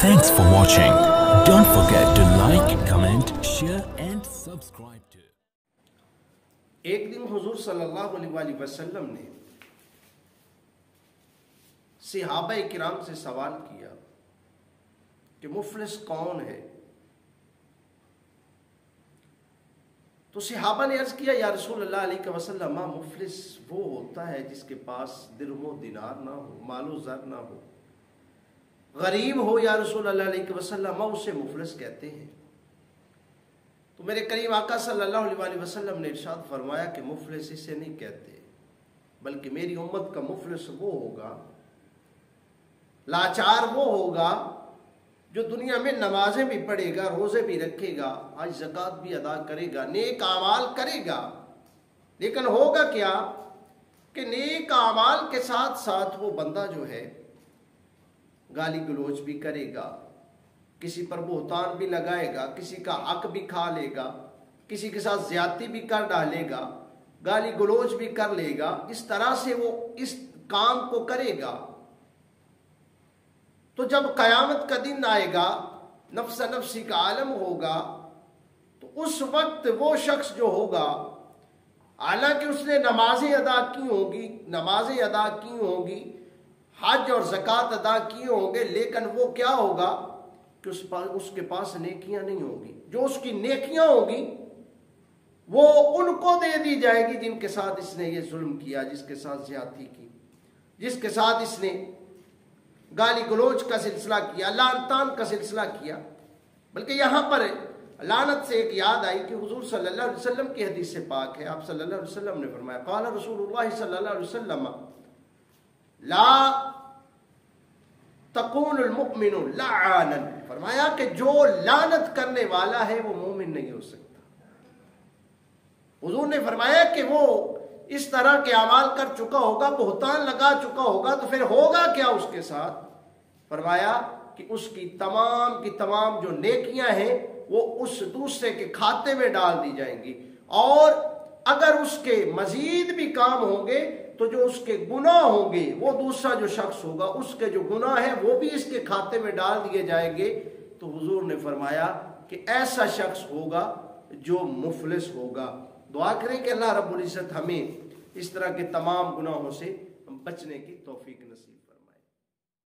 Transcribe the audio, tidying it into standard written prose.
Thanks for watching. Don't forget to like, comment, share and subscribe to. ایک دن حضور صلی اللہ علیہ وسلم نے صحابہ کرام سے سوال کیا کہ مفلس کون ہے؟ تو صحابہ نے عرض کیا یا رسول اللہ علیہ وسلم مفلس وہ ہوتا ہے جس کے پاس درہم و دینار نہ ہو، مال و زر نہ ہو، غریب ہو یا رسول اللہ علیہ وسلم، اسے مفلس کہتے ہیں۔ تو میرے کریم آقا صلی اللہ علیہ وسلم نے ارشاد فرمایا کہ مفلس اسے نہیں کہتے، بلکہ میری امت کا مفلس وہ ہوگا، لاچار وہ ہوگا جو دنیا میں نمازیں بھی پڑھے گا، روزے بھی رکھے گا، حج زکوٰۃ بھی ادا کرے گا، نیک اعمال کرے گا، لیکن ہوگا کیا کہ نیک اعمال کے ساتھ ساتھ وہ بندہ جو ہے گالی گلوچ بھی کرے گا، کسی پر بہتان بھی لگائے گا، کسی کا حق بھی کھا لے گا، کسی کے ساتھ زیادتی بھی کر ڈالے گا، گالی گلوچ بھی کر لے گا، اس طرح سے وہ اس کام کو کرے گا۔ تو جب قیامت کا دن آئے گا، نفس نفسی کا عالم ہوگا، تو اس وقت وہ شخص جو ہوگا، حالانکہ اس نے نمازیں ادا کی ہوں گی، حج اور زکوٰۃ ادا کیے ہوں گے، لیکن وہ کیا ہوگا کہ اس کے پاس نیکیاں نہیں ہوں گی۔ جو اس کی نیکیاں ہوں گی وہ ان کو دے دی جائے گی جن کے ساتھ اس نے یہ ظلم کیا، جس کے ساتھ زیادتی کی، جس کے ساتھ اس نے گالی گلوچ کا سلسلہ کیا، لعن طعن کا سلسلہ کیا۔ بلکہ یہاں پر لعنت سے ایک یاد آئی کہ حضور صلی اللہ علیہ وسلم کی حدیث سے پاک ہے، آپ صلی اللہ علیہ وسلم نے فرمایا قال رسول اللہ صلی اللہ علیہ وسلم لا تکون المؤمن لعانا، فرمایا کہ جو لعنت کرنے والا ہے وہ مومن نہیں ہو سکتا۔ حضور نے فرمایا کہ وہ اس طرح کے اعمال کر چکا ہوگا، بہتان لگا چکا ہوگا، تو پھر ہوگا کیا اس کے ساتھ؟ فرمایا کہ اس کی تمام جو نیکیاں ہیں وہ اس دوسرے کے کھاتے میں ڈال دی جائیں گی، اور اگر اس کے مزید بھی کام ہوں گے تو جو اس کے گناہ ہوں گے، وہ دوسرا جو شخص ہوگا اس کے جو گناہ ہیں وہ بھی اس کے کھاتے میں ڈال دیے جائیں گے۔ تو حضور نے فرمایا کہ ایسا شخص ہوگا جو مفلس ہوگا۔ دعا کریں کہ اللہ رب العزت ہمیں اس طرح کے تمام گناہوں سے بچنے کی توفیق نصیب